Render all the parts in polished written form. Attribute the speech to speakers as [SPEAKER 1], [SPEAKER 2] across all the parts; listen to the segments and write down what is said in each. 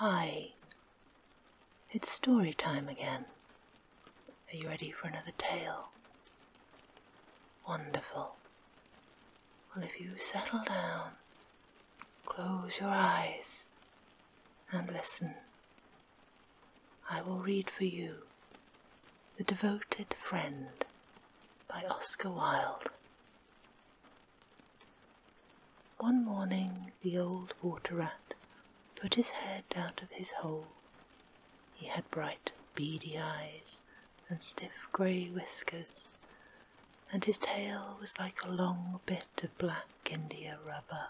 [SPEAKER 1] Hi, it's story time again. Are you ready for another tale? Wonderful. Well, if you settle down, close your eyes, and listen, I will read for you The Devoted Friend by Oscar Wilde. One morning the old water rat put his head out of his hole. He had bright beady eyes and stiff grey whiskers, and his tail was like a long bit of black India rubber.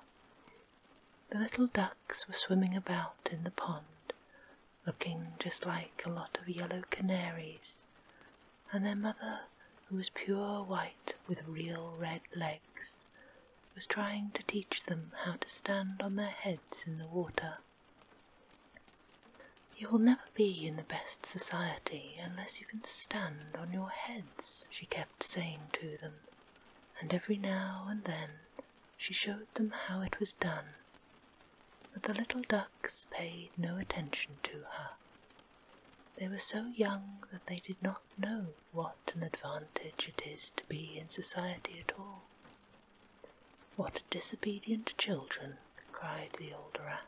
[SPEAKER 1] The little ducks were swimming about in the pond, looking just like a lot of yellow canaries, and their mother, who was pure white with real red legs, was trying to teach them how to stand on their heads in the water. "You will never be in the best society unless you can stand on your heads," she kept saying to them, and every now and then she showed them how it was done. But the little ducks paid no attention to her. They were so young that they did not know what an advantage it is to be in society at all. "What disobedient children," cried the old rat.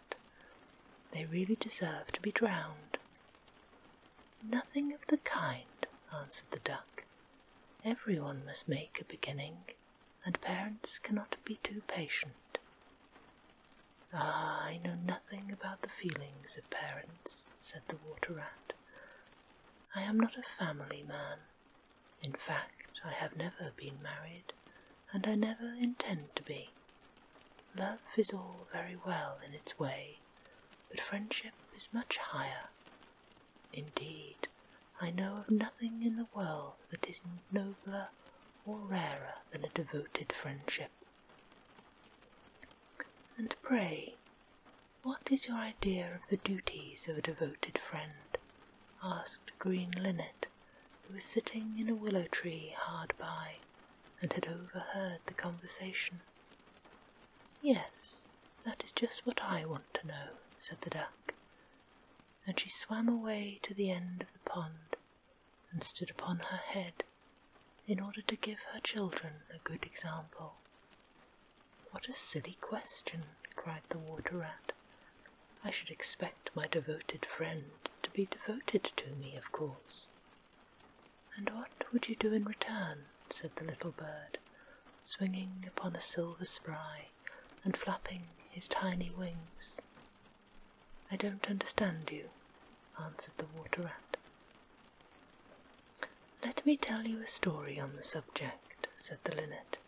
[SPEAKER 1] "They really deserve to be drowned." "Nothing of the kind," answered the duck. "Everyone must make a beginning, and parents cannot be too patient." "Ah, I know nothing about the feelings of parents," said the water rat. "I am not a family man. In fact, I have never been married, and I never intend to be. Love is all very well in its way, but friendship is much higher. Indeed, I know of nothing in the world that is nobler or rarer than a devoted friendship." "And pray, what is your idea of the duties of a devoted friend?" asked Green Linnet, who was sitting in a willow tree hard by, and had overheard the conversation. "Yes, that is just what I want to know," said the duck, and she swam away to the end of the pond and stood upon her head in order to give her children a good example. "What a silly question," cried the water rat. "I should expect my devoted friend to be devoted to me, of course." "And what would you do in return?" said the little bird, swinging upon a silver spray and flapping his tiny wings. "I don't understand you," answered the water rat. "Let me tell you a story on the subject," said the linnet.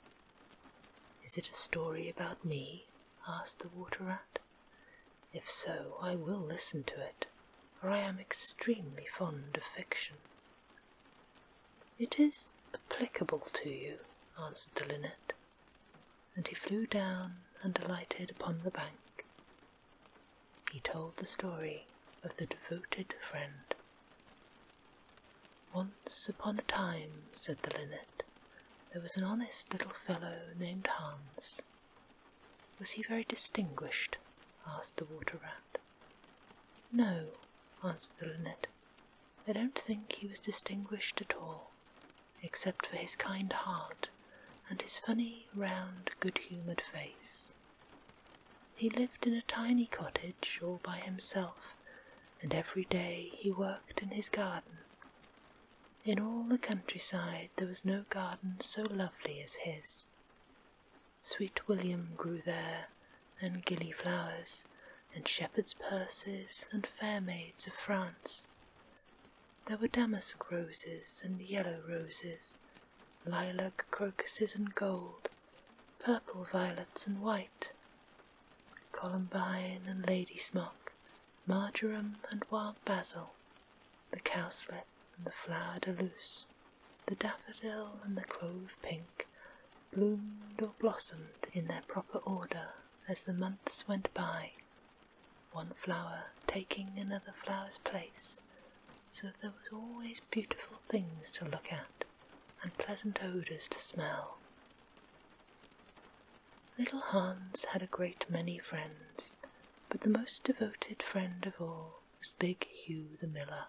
[SPEAKER 1] "Is it a story about me?" asked the water rat. "If so, I will listen to it, for I am extremely fond of fiction." "It is applicable to you," answered the linnet, and he flew down and alighted upon the bank. He told the story of the devoted friend. "Once upon a time," said the linnet, "there was an honest little fellow named Hans." "Was he very distinguished?" asked the water rat. "No," answered the linnet, "I don't think he was distinguished at all, except for his kind heart and his funny, round, good-humoured face. He lived in a tiny cottage all by himself, and every day he worked in his garden. In all the countryside there was no garden so lovely as his. Sweet William grew there, and gillyflowers, and shepherd's purses, and fair maids of France. There were damask roses and yellow roses, lilac crocuses and gold, purple violets and white, columbine and lady smock, marjoram and wild basil, the cowslip and the flower de luce, the daffodil and the clove pink, bloomed or blossomed in their proper order as the months went by, one flower taking another flower's place, so that there was always beautiful things to look at and pleasant odours to smell. Little Hans had a great many friends, but the most devoted friend of all was big Hugh the miller.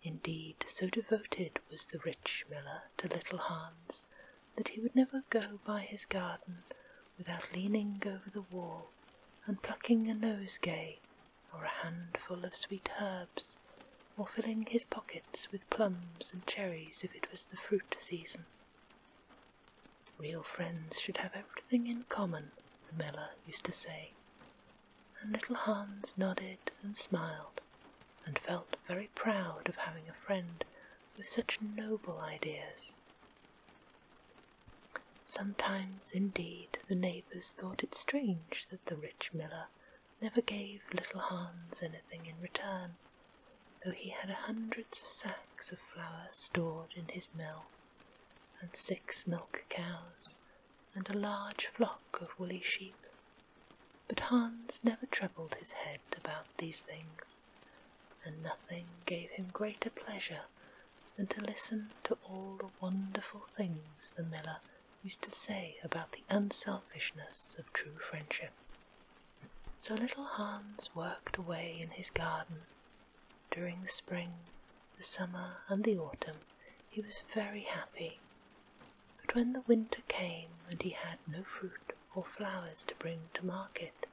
[SPEAKER 1] Indeed, so devoted was the rich miller to little Hans that he would never go by his garden without leaning over the wall and plucking a nosegay or a handful of sweet herbs, or filling his pockets with plums and cherries if it was the fruit season. Real friends should have everything in common, the miller used to say, and little Hans nodded and smiled, and felt very proud of having a friend with such noble ideas. Sometimes, indeed, the neighbours thought it strange that the rich miller never gave little Hans anything in return, though he had hundreds of sacks of flour stored in his mill, and 6 milk cows, and a large flock of woolly sheep. But Hans never troubled his head about these things, and nothing gave him greater pleasure than to listen to all the wonderful things the miller used to say about the unselfishness of true friendship. So little Hans worked away in his garden. During the spring, the summer, and the autumn he was very happy, but when the winter came and he had no fruit or flowers to bring to market,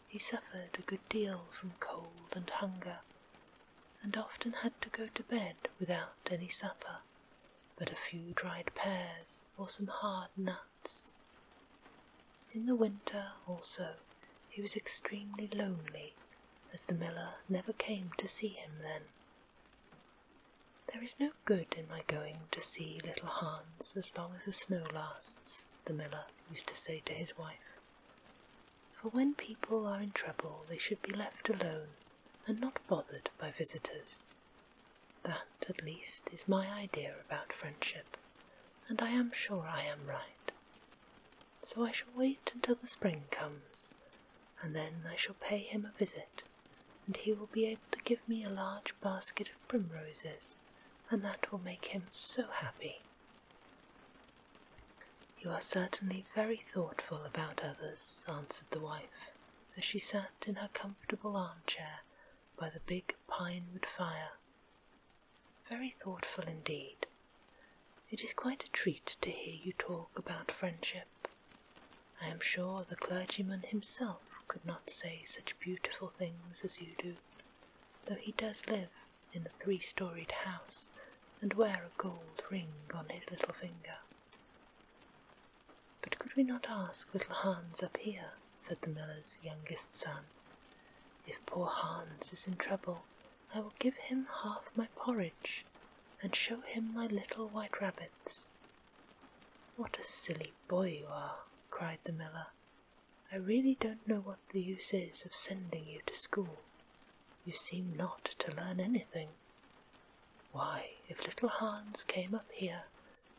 [SPEAKER 1] he suffered a good deal from cold and hunger, and often had to go to bed without any supper, but a few dried pears or some hard nuts. In the winter also he was extremely lonely, as the miller never came to see him then. "There is no good in my going to see little Hans as long as the snow lasts," the miller used to say to his wife, "for when people are in trouble they should be left alone and not bothered by visitors. That, at least, is my idea about friendship, and I am sure I am right. So I shall wait until the spring comes, and then I shall pay him a visit, and he will be able to give me a large basket of primroses, and that will make him so happy." "You are certainly very thoughtful about others," answered the wife, as she sat in her comfortable armchair by the big pine-wood fire. "Very thoughtful indeed. It is quite a treat to hear you talk about friendship. I am sure the clergyman himself could not say such beautiful things as you do, though he does live in a 3-storied house and wear a gold ring on his little finger." "But could we not ask little Hans up here?" said the miller's youngest son. "If poor Hans is in trouble, I will give him half my porridge, and show him my little white rabbits." "What a silly boy you are," cried the miller. "I really don't know what the use is of sending you to school. You seem not to learn anything. Why, if little Hans came up here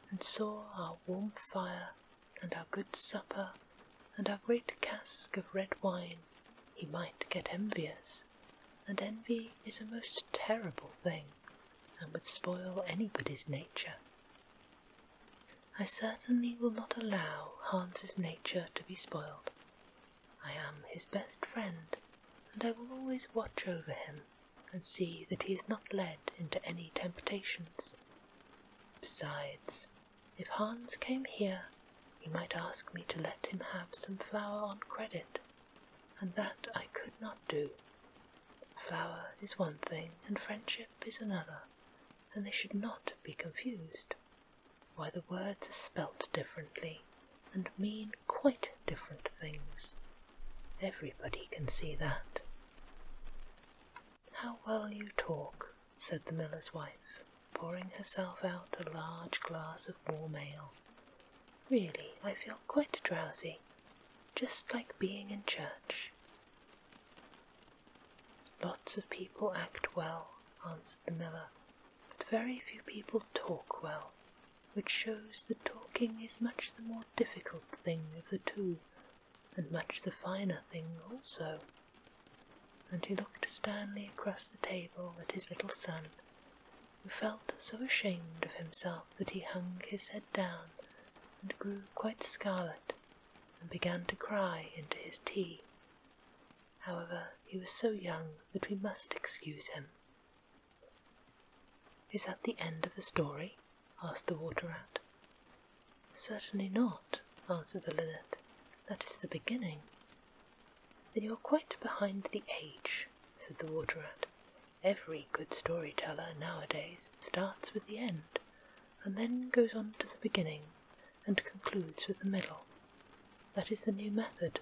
[SPEAKER 1] and saw our warm fire and our good supper and our great cask of red wine, he might get envious, and envy is a most terrible thing, and would spoil anybody's nature. I certainly will not allow Hans's nature to be spoiled. I am his best friend, and I will always watch over him and see that he is not led into any temptations. Besides, if Hans came here, he might ask me to let him have some flour on credit, and that I could not do. Flour is one thing and friendship is another, and they should not be confused. Why, the words are spelt differently and mean quite different things. Everybody can see that." "How well you talk," said the miller's wife, pouring herself out a large glass of warm ale. "Really, I feel quite drowsy, just like being in church." "Lots of people act well," answered the miller, "but very few people talk well, which shows that talking is much the more difficult thing of the two, and much the finer thing also." And he looked sternly across the table at his little son, who felt so ashamed of himself that he hung his head down and grew quite scarlet, and began to cry into his tea. However, he was so young that we must excuse him." "Is that the end of the story?" asked the Water Rat. "Certainly not," answered the Linnet. "That is the beginning." "Then you're quite behind the age," said the Water Rat. "Every good storyteller nowadays starts with the end, and then goes on to the beginning, and concludes with the middle. That is the new method.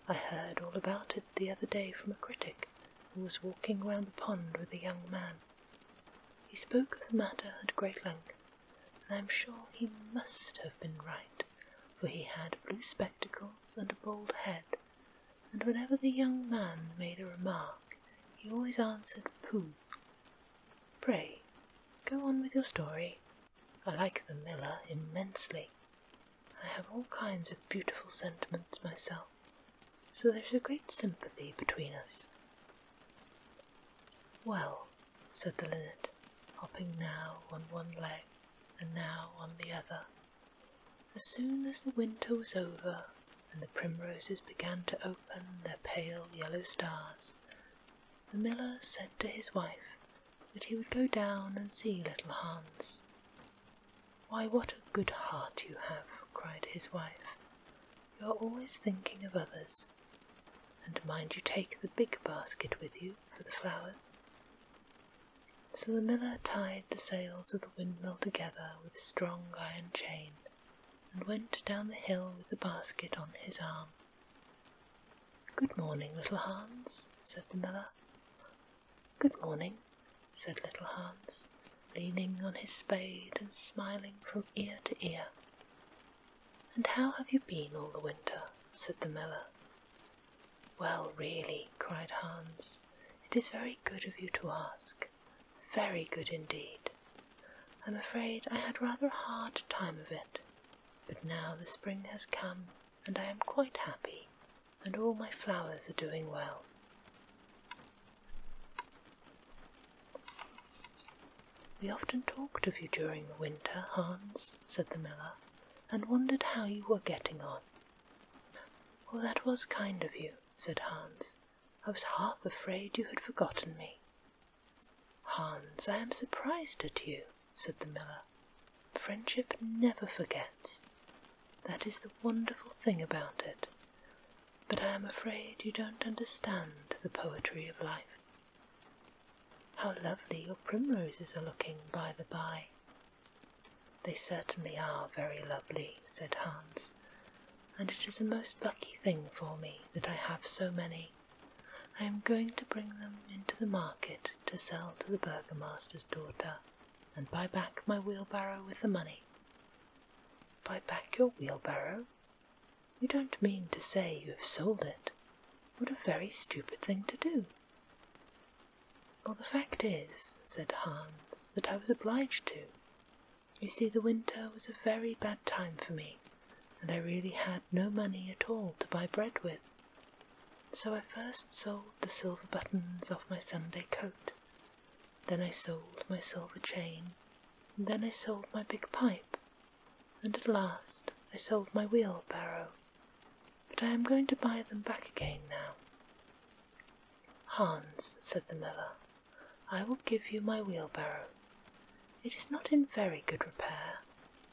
[SPEAKER 1] I heard all about it the other day from a critic who was walking round the pond with a young man. He spoke of the matter at great length, and I am sure he must have been right, for he had blue spectacles and a bald head, and whenever the young man made a remark, he always answered pooh. Pray, go on with your story. I like the Miller immensely. I have all kinds of beautiful sentiments myself, so there's a great sympathy between us." "Well," said the Linnet, hopping now on one leg and now on the other, "as soon as the winter was over and the primroses began to open their pale yellow stars, the Miller said to his wife that he would go down and see little Hans. 'Why, what a good heart you have,' cried his wife. 'You are always thinking of others. And mind you take the big basket with you for the flowers.' So the Miller tied the sails of the windmill together with a strong iron chain, and went down the hill with the basket on his arm. 'Good morning, little Hans,' said the Miller. 'Good morning,' said little Hans, leaning on his spade and smiling from ear to ear. 'And how have you been all the winter?' said the Miller. 'Well, really,' cried Hans, 'it is very good of you to ask. Very good indeed. I'm afraid I had rather a hard time of it, but now the spring has come, and I am quite happy, and all my flowers are doing well.' 'We often talked of you during the winter, Hans,' said the Miller, 'and wondered how you were getting on.' 'Oh, that was kind of you,' said Hans. 'I was half afraid you had forgotten me.' 'Hans, I am surprised at you,' said the Miller. 'Friendship never forgets. That is the wonderful thing about it. But I am afraid you don't understand the poetry of life. How lovely your primroses are looking, by the by.' 'They certainly are very lovely,' said Hans, 'and it is a most lucky thing for me that I have so many. I am going to bring them into the market to sell to the burgomaster's daughter, and buy back my wheelbarrow with the money.' 'Buy back your wheelbarrow? You don't mean to say you have sold it? What a very stupid thing to do.' 'Well, the fact is,' said Hans, 'that I was obliged to. You see, the winter was a very bad time for me, and I really had no money at all to buy bread with. So I first sold the silver buttons off my Sunday coat, then I sold my silver chain, and then I sold my big pipe, and at last I sold my wheelbarrow, but I am going to buy them back again now.' 'Hans,' said the Miller, 'I will give you my wheelbarrow. It is not in very good repair.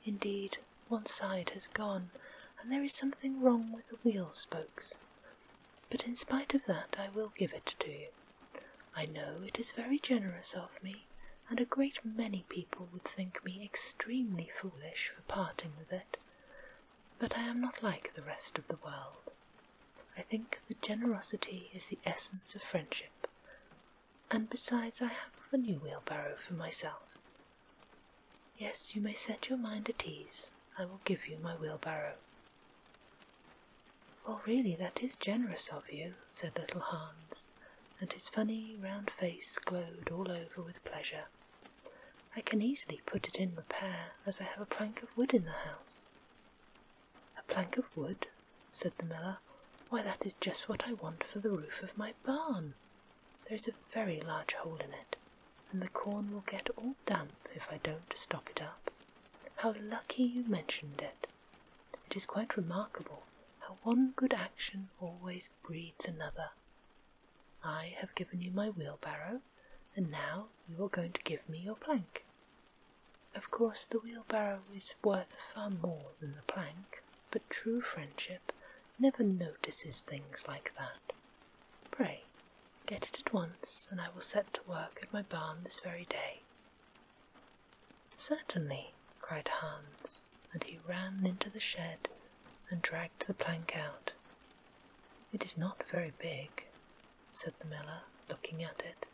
[SPEAKER 1] Indeed, one side has gone, and there is something wrong with the wheel spokes. But in spite of that I will give it to you. I know it is very generous of me, and a great many people would think me extremely foolish for parting with it, but I am not like the rest of the world. I think that generosity is the essence of friendship, and besides I have a new wheelbarrow for myself. Yes, you may set your mind at ease. I will give you my wheelbarrow.' 'Well, really, that is generous of you,' said little Hans, and his funny round face glowed all over with pleasure. 'I can easily put it in repair, as I have a plank of wood in the house.' 'A plank of wood?' said the Miller. 'Why, that is just what I want for the roof of my barn. There is a very large hole in it, and the corn will get all damp if I don't stop it up. How lucky you mentioned it. It is quite remarkable how one good action always breeds another. I have given you my wheelbarrow, and now you are going to give me your plank. Of course the wheelbarrow is worth far more than the plank, but true friendship never notices things like that. Pray, get it at once, and I will set to work at my barn this very day." "Certainly," cried Hans, and he ran into the shed and dragged the plank out. "It is not very big," said the miller, looking at it,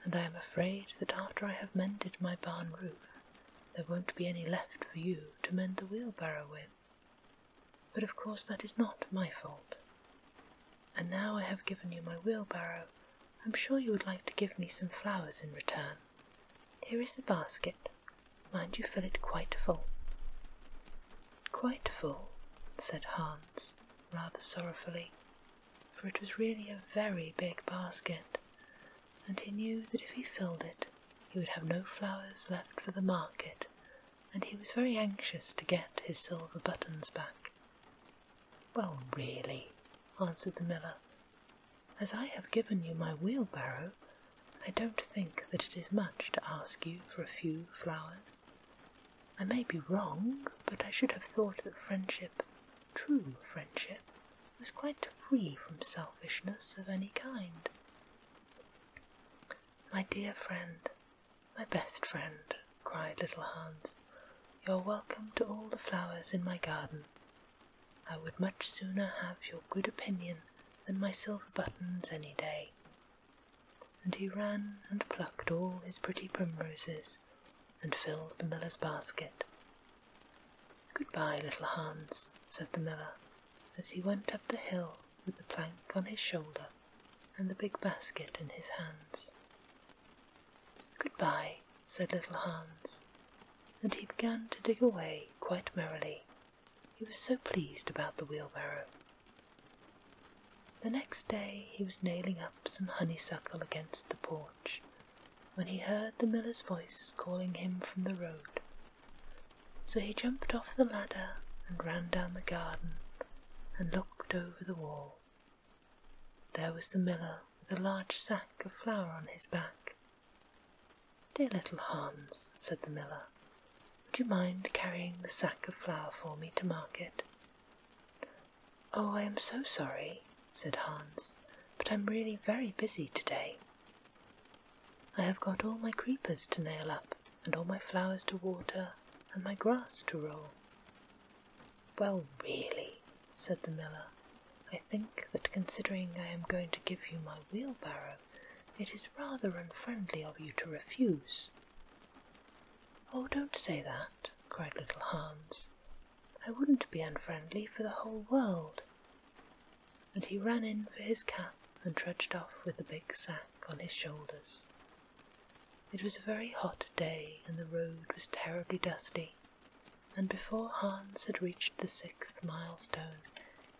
[SPEAKER 1] "and I am afraid that after I have mended my barn roof, there won't be any left for you to mend the wheelbarrow with. But of course that is not my fault. And now I have given you my wheelbarrow, I'm sure you would like to give me some flowers in return. Here is the basket. Mind you fill it quite full." "Quite full," said Hans, rather sorrowfully, for it was really a very big basket, and he knew that if he filled it, he would have no flowers left for the market, and he was very anxious to get his silver buttons back. "Well, really," answered the miller, "as I have given you my wheelbarrow, I don't think that it is much to ask you for a few flowers. I may be wrong, but I should have thought that friendship, true friendship, was quite free from selfishness of any kind." "My dear friend, my best friend," cried little Hans, "you are welcome to all the flowers in my garden. I would much sooner have your good opinion than my silver buttons any day." And he ran and plucked all his pretty primroses, and filled the miller's basket. "Good-bye, little Hans," said the miller, as he went up the hill with the plank on his shoulder and the big basket in his hands. "Good-bye," said little Hans, and he began to dig away quite merrily. He was so pleased about the wheelbarrow. The next day he was nailing up some honeysuckle against the porch, when he heard the miller's voice calling him from the road. So he jumped off the ladder and ran down the garden and looked over the wall. There was the miller with a large sack of flour on his back. "Dear little Hans," said the miller, "would you mind carrying the sack of flour for me to market?" "Oh, I am so sorry," said Hans, "but I'm really very busy today. I have got all my creepers to nail up, and all my flowers to water, and my grass to roll." "Well, really," said the miller, "I think that considering I am going to give you my wheelbarrow, it is rather unfriendly of you to refuse." "Oh, don't say that," cried little Hans. "I wouldn't be unfriendly for the whole world." And he ran in for his cap and trudged off with the big sack on his shoulders. It was a very hot day, and the road was terribly dusty, and before Hans had reached the 6th milestone,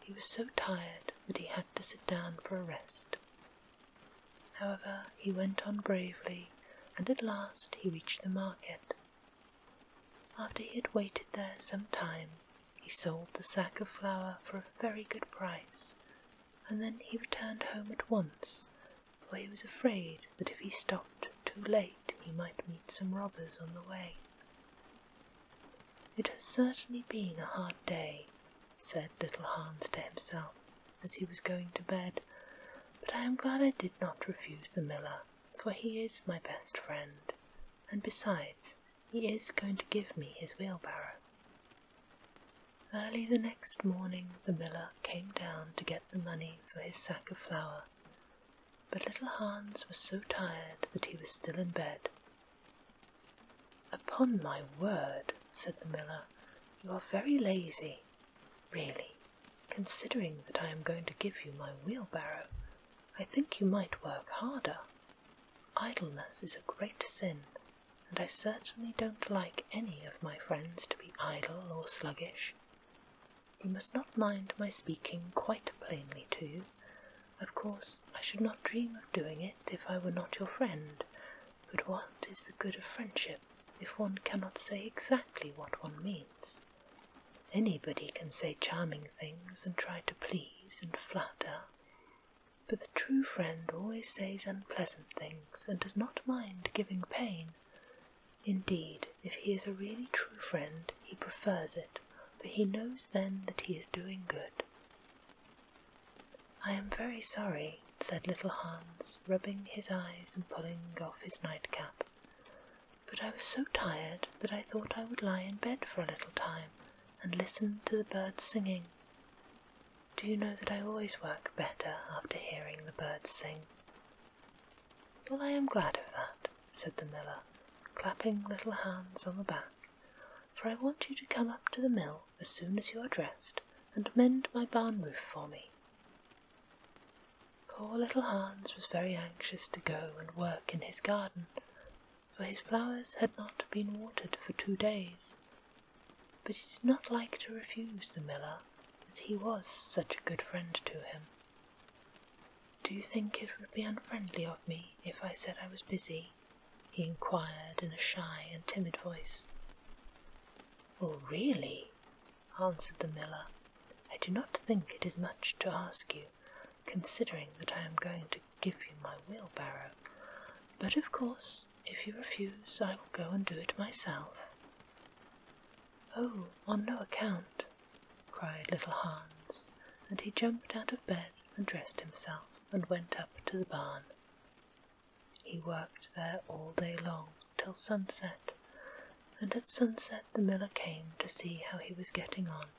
[SPEAKER 1] he was so tired that he had to sit down for a rest. However, he went on bravely, and at last he reached the market. After he had waited there some time, he sold the sack of flour for a very good price, and then he returned home at once, for he was afraid that if he stopped too late he might meet some robbers on the way. "It has certainly been a hard day," said little Hans to himself as he was going to bed, "but I am glad I did not refuse the miller, for he is my best friend, and besides, he is going to give me his wheelbarrow." Early the next morning the miller came down to get the money for his sack of flour, but little Hans was so tired that he was still in bed. "Upon my word," said the miller, "you are very lazy. Really, considering that I am going to give you my wheelbarrow, I think you might work harder. Idleness is a great sin, and I certainly don't like any of my friends to be idle or sluggish. You must not mind my speaking quite plainly to you. Of course, I should not dream of doing it if I were not your friend, but what is the good of friendship if one cannot say exactly what one means? Anybody can say charming things and try to please and flatter, but the true friend always says unpleasant things and does not mind giving pain. Indeed, if he is a really true friend, he prefers it, for he knows then that he is doing good. "I am very sorry," said little Hans, rubbing his eyes and pulling off his nightcap, "but I was so tired that I thought I would lie in bed for a little time and listen to the birds singing. Do you know that I always work better after hearing the birds sing?" "Well, I am glad of that," said the miller, clapping little Hans on the back, "for I want you to come up to the mill as soon as you are dressed and mend my barn roof for me." Poor little Hans was very anxious to go and work in his garden, for his flowers had not been watered for 2 days, but he did not like to refuse the miller, as he was such a good friend to him. "Do you think it would be unfriendly of me if I said I was busy?" he inquired in a shy and timid voice. "Oh, really," answered the miller, "I do not think it is much to ask you, considering that I am going to give you my wheelbarrow, but of course, if you refuse, I will go and do it myself." "Oh, on no account," cried little Hans, and he jumped out of bed and dressed himself and went up to the barn. He worked there all day long till sunset, and at sunset the miller came to see how he was getting on.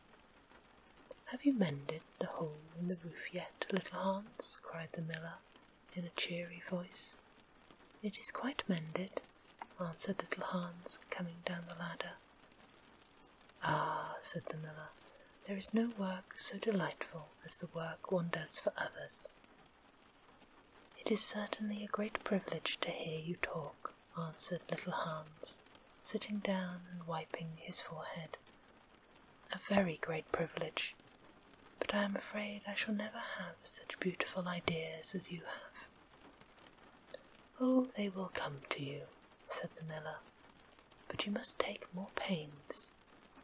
[SPEAKER 1] "Have you mended the hole in the roof yet, little Hans?" cried the miller in a cheery voice. "It is quite mended," answered little Hans, coming down the ladder. "Ah," said the miller, "there is no work so delightful as the work one does for others." "It is certainly a great privilege to hear you talk," answered little Hans, sitting down and wiping his forehead. "A very great privilege, but I am afraid I shall never have such beautiful ideas as you have." "Oh, they will come to you," said the miller, "but you must take more pains.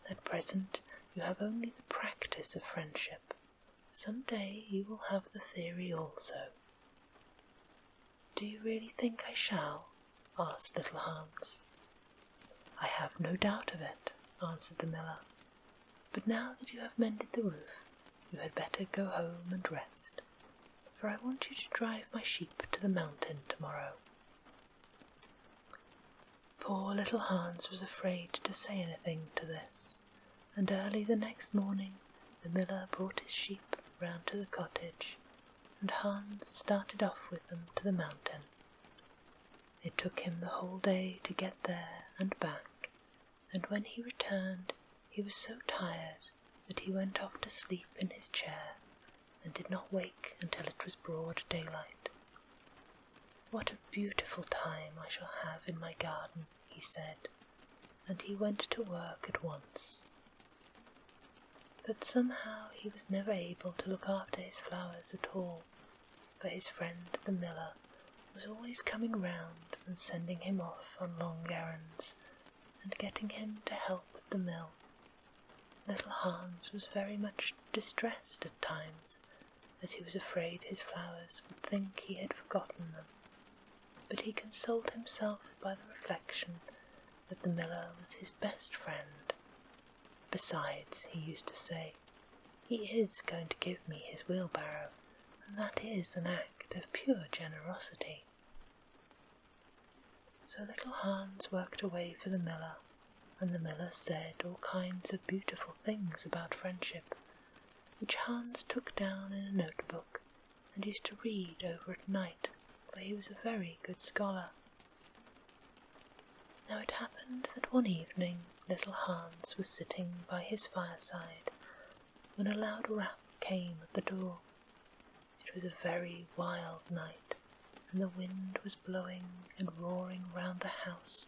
[SPEAKER 1] At present you have only the practice of friendship. Some day you will have the theory also." "Do you really think I shall?" asked little Hans. "I have no doubt of it," answered the miller. "But now that you have mended the roof, you had better go home and rest, for I want you to drive my sheep to the mountain tomorrow." Poor little Hans was afraid to say anything to this, and early the next morning the miller brought his sheep round to the cottage, and Hans started off with them to the mountain. It took him the whole day to get there and back, and when he returned he was so tired that he went off to sleep in his chair and did not wake until it was broad daylight. "What a beautiful time I shall have in my garden," he said, and he went to work at once. But somehow he was never able to look after his flowers at all, for his friend the miller was always coming round and sending him off on long errands, and getting him to help at the mill. Little Hans was very much distressed at times, as he was afraid his flowers would think he had forgotten them, but he consoled himself by the reflection that the miller was his best friend. "Besides," he used to say, "he is going to give me his wheelbarrow, and that is an act of pure generosity." So little Hans worked away for the miller, and the miller said all kinds of beautiful things about friendship, which Hans took down in a notebook and used to read over at night, for he was a very good scholar. Now it happened that one evening little Hans was sitting by his fireside when a loud rap came at the door. It was a very wild night, and the wind was blowing and roaring round the house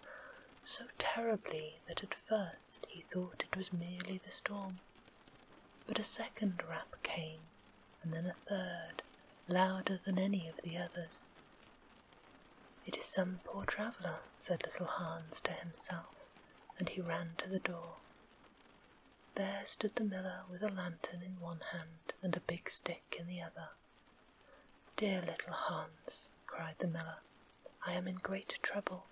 [SPEAKER 1] so terribly that at first he thought it was merely the storm. But a second rap came, and then a third, louder than any of the others. "It is some poor traveller," said little Hans to himself, and he ran to the door. There stood the miller with a lantern in one hand and a big stick in the other. dear little Hans," cried the miller, "I am in great trouble.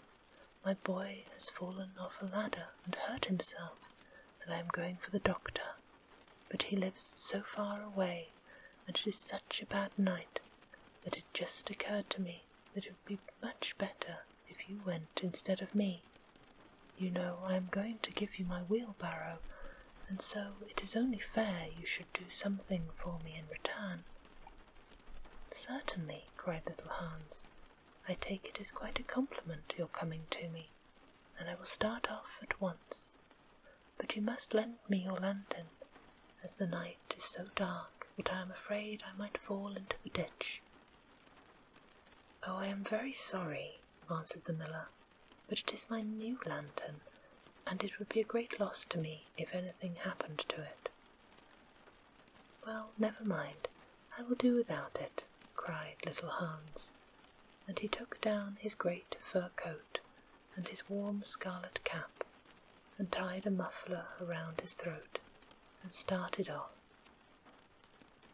[SPEAKER 1] My boy has fallen off a ladder and hurt himself, and I am going for the doctor. But he lives so far away, and it is such a bad night, that it just occurred to me that it would be much better if you went instead of me. You know I am going to give you my wheelbarrow, and so it is only fair you should do something for me in return." "Certainly," cried little Hans. "I take it as quite a compliment your coming to me, and I will start off at once. But you must lend me your lantern, as the night is so dark that I am afraid I might fall into the ditch." "Oh, I am very sorry," answered the miller, "but it is my new lantern, and it would be a great loss to me if anything happened to it." "Well, never mind, I will do without it," cried little Hans, and he took down his great fur coat and his warm scarlet cap, and tied a muffler around his throat, and started off.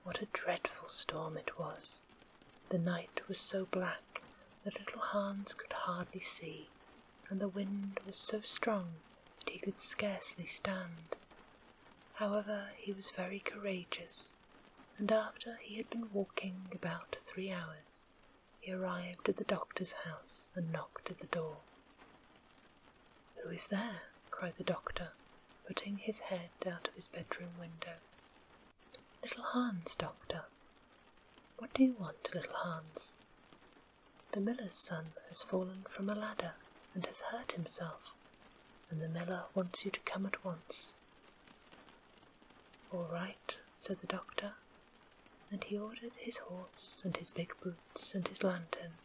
[SPEAKER 1] What a dreadful storm it was! The night was so black that little Hans could hardly see, and the wind was so strong that he could scarcely stand. However, he was very courageous, and after he had been walking about 3 hours, he arrived at the doctor's house and knocked at the door. "Who is there?" cried the doctor, putting his head out of his bedroom window. "Little Hans, doctor." "What do you want, little Hans?" "The miller's son has fallen from a ladder and has hurt himself, and the miller wants you to come at once." "All right," said the doctor, and he ordered his horse and his big boots and his lantern,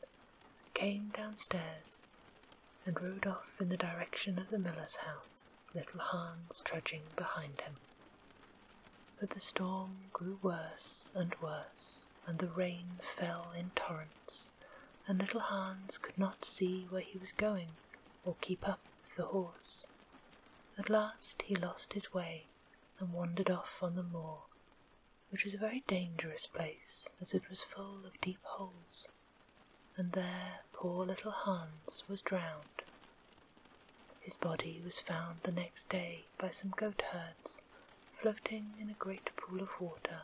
[SPEAKER 1] came downstairs, and rode off in the direction of the miller's house, little Hans trudging behind him. But the storm grew worse and worse, and the rain fell in torrents, and little Hans could not see where he was going or keep up with the horse. At last he lost his way and wandered off on the moor, which was a very dangerous place, as it was full of deep holes, and there poor little Hans was drowned. His body was found the next day by some goatherds, floating in a great pool of water,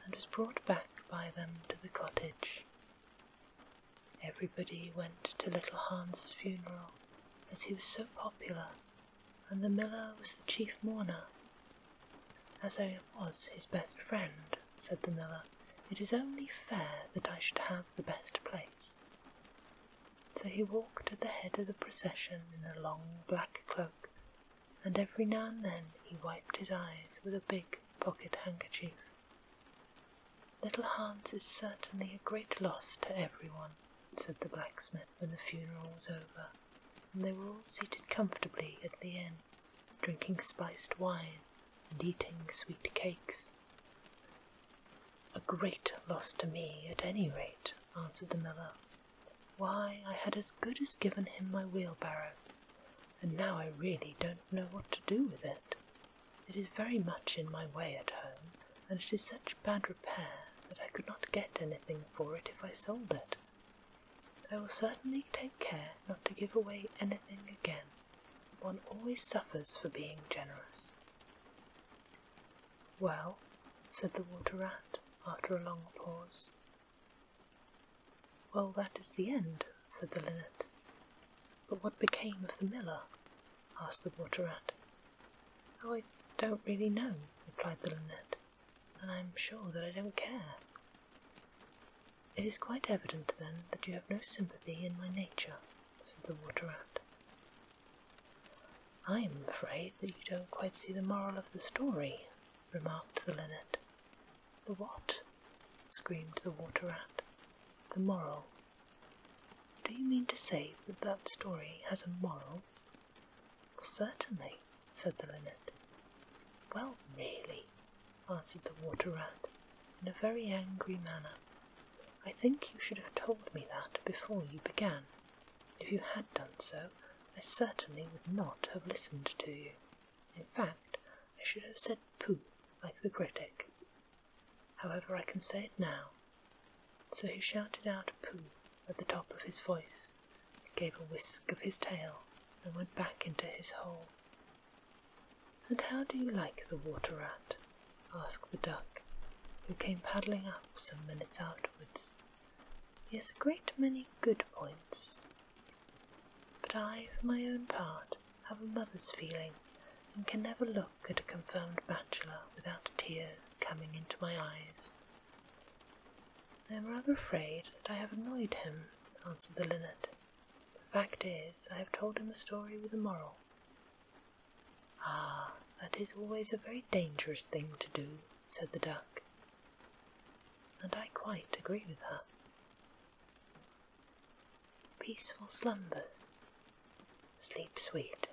[SPEAKER 1] and was brought back by them to the cottage. Everybody went to little Hans's funeral, as he was so popular, and the miller was the chief mourner. "As I was his best friend," said the miller, "it is only fair that I should have the best place." So he walked at the head of the procession in a long black cloak, and every now and then he wiped his eyes with a big pocket handkerchief. "Little Hans is certainly a great loss to everyone," said the blacksmith when the funeral was over, and they were all seated comfortably at the inn, drinking spiced wine and eating sweet cakes. "A great loss to me, at any rate," answered the miller. "Why, I had as good as given him my wheelbarrow, and now I really don't know what to do with it. It is very much in my way at home, and it is such bad repair that I could not get anything for it if I sold it. I will certainly take care not to give away anything again. One always suffers for being generous." "Well," said the Water Rat, after a long pause. "Well, that is the end," said the Linnet. "But what became of the miller?" asked the Water Rat. "Oh, I don't really know," replied the Linnet, "and I am sure that I don't care." "It is quite evident, then, that you have no sympathy in my nature," said the Water Rat. "I am afraid that you don't quite see the moral of the story," remarked the Linnet. "The what?" screamed the Water Rat. "The moral. Do you mean to say that that story has a moral?" "Certainly," said the Linnet. "Well, really," answered the Water Rat, in a very angry manner, "I think you should have told me that before you began. If you had done so, I certainly would not have listened to you. In fact, I should have said pooh, like the critic. However, I can say it now. so he shouted out "Pooh" at the top of his voice, gave a whisk of his tail, and went back into his hole. "And how do you like the water-rat?" asked the duck, who came paddling up some minutes afterwards. "He has a great many good points, but I, for my own part, have a mother's feeling, and can never look at a confirmed bachelor without tears coming into my eyes." "I am rather afraid that I have annoyed him," answered the linnet. "The fact is, I have told him a story with a moral." "Ah, that is always a very dangerous thing to do," said the duck, and I quite agree with her. Peaceful slumbers. Sleep sweet.